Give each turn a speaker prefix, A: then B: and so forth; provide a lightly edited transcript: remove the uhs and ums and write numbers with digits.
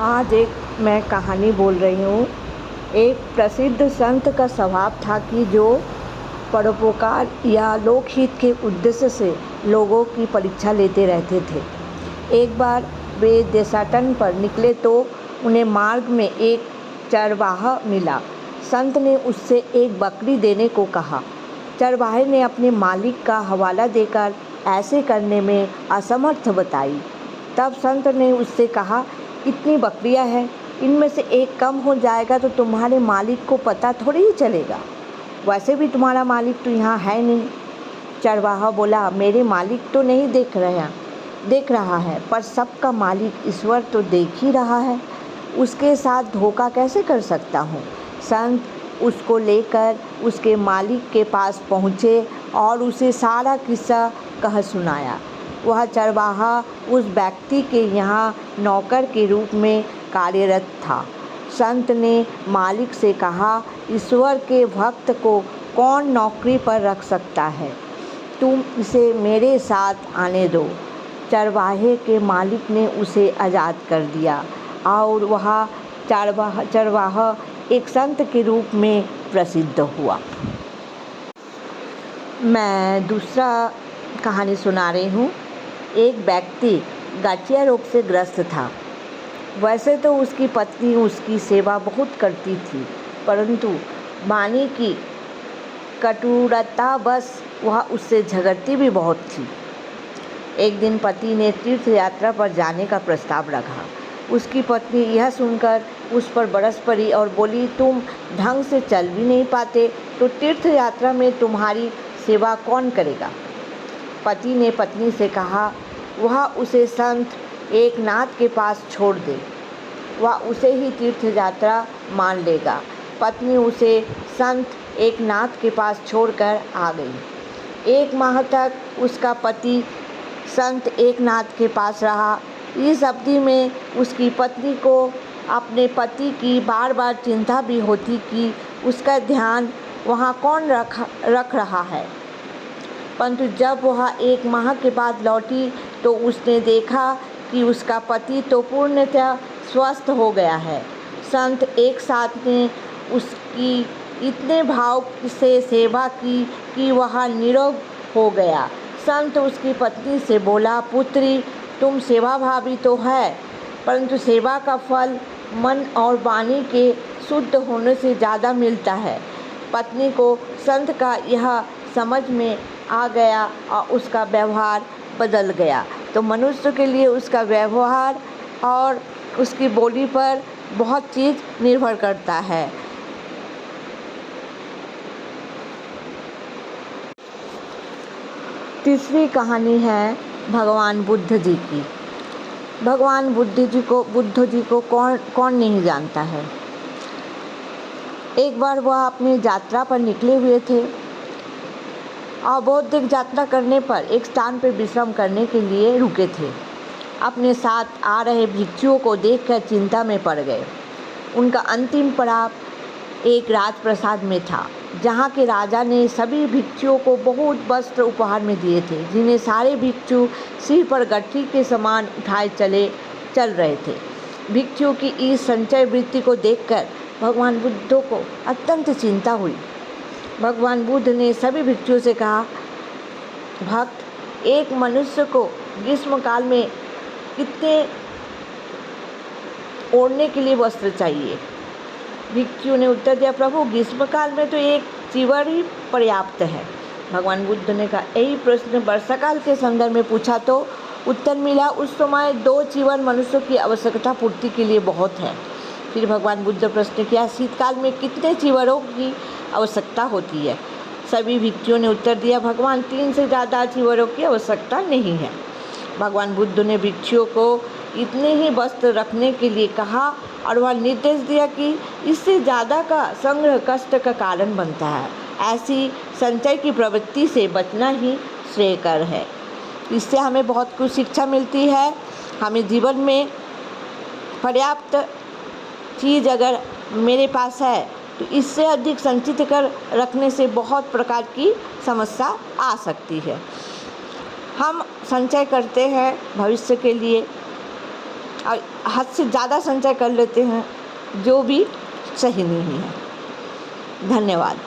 A: आज मैं कहानी बोल रही हूँ। एक प्रसिद्ध संत का स्वभाव था कि जो परोपकार या लोकहित के उद्देश्य से लोगों की परीक्षा लेते रहते थे। एक बार वे देशाटन पर निकले तो उन्हें मार्ग में एक चरवाहा मिला। संत ने उससे एक बकरी देने को कहा। चरवाहे ने अपने मालिक का हवाला देकर ऐसे करने में असमर्थ बताई। तब संत ने उससे कहा, इतनी बकरियां हैं, इनमें से एक कम हो जाएगा तो तुम्हारे मालिक को पता थोड़ी ही चलेगा। वैसे भी तुम्हारा मालिक तो यहाँ है नहीं। चरवाहा बोला, मेरे मालिक तो नहीं देख रहा है, पर सबका मालिक ईश्वर तो देख ही रहा है। उसके साथ धोखा कैसे कर सकता हूँ। संत उसको लेकर उसके मालिक के पास पहुँचे और उसे सारा किस्सा कह सुनाया। वह चरवाहा उस व्यक्ति के यहाँ नौकर के रूप में कार्यरत था। संत ने मालिक से कहा, ईश्वर के भक्त को कौन नौकरी पर रख सकता है, तुम इसे मेरे साथ आने दो। चरवाहे के मालिक ने उसे आज़ाद कर दिया और वह चरवाहा एक संत के रूप में प्रसिद्ध हुआ। मैं दूसरा कहानी सुना रही हूँ। एक व्यक्ति गठिया रोग से ग्रस्त था। वैसे तो उसकी पत्नी उसकी सेवा बहुत करती थी, परंतु वाणी की कटुरता बस वह उससे झगड़ती भी बहुत थी। एक दिन पति ने तीर्थ यात्रा पर जाने का प्रस्ताव रखा। उसकी पत्नी यह सुनकर उस पर बरस पड़ी और बोली, तुम ढंग से चल भी नहीं पाते तो तीर्थ यात्रा में तुम्हारी सेवा कौन करेगा। पति ने पत्नी से कहा, वह उसे संत एकनाथ के पास छोड़ दे, वह उसे ही तीर्थ यात्रा मान लेगा। पत्नी उसे संत एकनाथ के पास छोड़कर आ गई। 1 माह तक उसका पति संत एकनाथ के पास रहा। इस अवधि में उसकी पत्नी को अपने पति की बार बार चिंता भी होती कि उसका ध्यान वहाँ कौन रख रहा है। परंतु जब वह 1 माह के बाद लौटी तो उसने देखा कि उसका पति तो पूर्णतः स्वस्थ हो गया है। संत एक साथ ने उसकी इतने भाव से सेवा की कि वह नीरोग हो गया। संत उसकी पत्नी से बोला, पुत्री, तुम सेवाभावी तो है, परंतु सेवा का फल मन और वाणी के शुद्ध होने से ज़्यादा मिलता है। पत्नी को संत का यह समझ में आ गया और उसका व्यवहार बदल गया। तो मनुष्य के लिए उसका व्यवहार और उसकी बोली पर बहुत चीज़ निर्भर करता है। तीसरी कहानी है भगवान बुद्ध जी की। भगवान बुद्ध जी को कौन नहीं जानता है। एक बार वह अपनी यात्रा पर निकले हुए थे और बौद्धिक यात्रा करने पर एक स्थान पर विश्राम करने के लिए रुके थे। अपने साथ आ रहे भिक्षुओं को देखकर चिंता में पड़ गए। उनका अंतिम पड़ाव एक राजप्रसाद में था, जहाँ के राजा ने सभी भिक्षुओं को बहुत वस्त्र उपहार में दिए थे, जिन्हें सारे भिक्षु सिर पर गट्ठी के समान उठाए चल रहे थे। भिक्षुओं की इस संचय वृत्ति को देखकर भगवान बुद्ध को अत्यंत चिंता हुई। भगवान बुद्ध ने सभी भिक्षुओं से कहा, भक्त, एक मनुष्य को ग्रीष्म काल में कितने ओढ़ने के लिए वस्त्र चाहिए। भिक्षु ने उत्तर दिया, प्रभु, ग्रीष्म काल में तो एक चीवर ही पर्याप्त है। भगवान बुद्ध ने कहा, यही प्रश्न वर्षाकाल के संदर्भ में पूछा तो उत्तर मिला, उस समय 2 चीवर मनुष्यों की आवश्यकता पूर्ति के लिए बहुत है। फिर भगवान बुद्ध प्रश्न किया, शीतकाल में कितने चीवरों की आवश्यकता होती है। सभी भिक्षुओं ने उत्तर दिया, भगवान, 3 से ज़्यादा चीवरों की आवश्यकता नहीं है। भगवान बुद्ध ने भिक्षुओं को इतने ही वस्त्र रखने के लिए कहा और वह निर्देश दिया कि इससे ज़्यादा का संग्रह कष्ट का कारण बनता है। ऐसी संचय की प्रवृत्ति से बचना ही श्रेयकर है। इससे हमें बहुत कुछ शिक्षा मिलती है। हमें जीवन में पर्याप्त चीज़ अगर मेरे पास है तो इससे अधिक संचित कर रखने से बहुत प्रकार की समस्या आ सकती है। हम संचय करते हैं भविष्य के लिए, और हद से ज़्यादा संचय कर लेते हैं, जो भी सही नहीं है। धन्यवाद।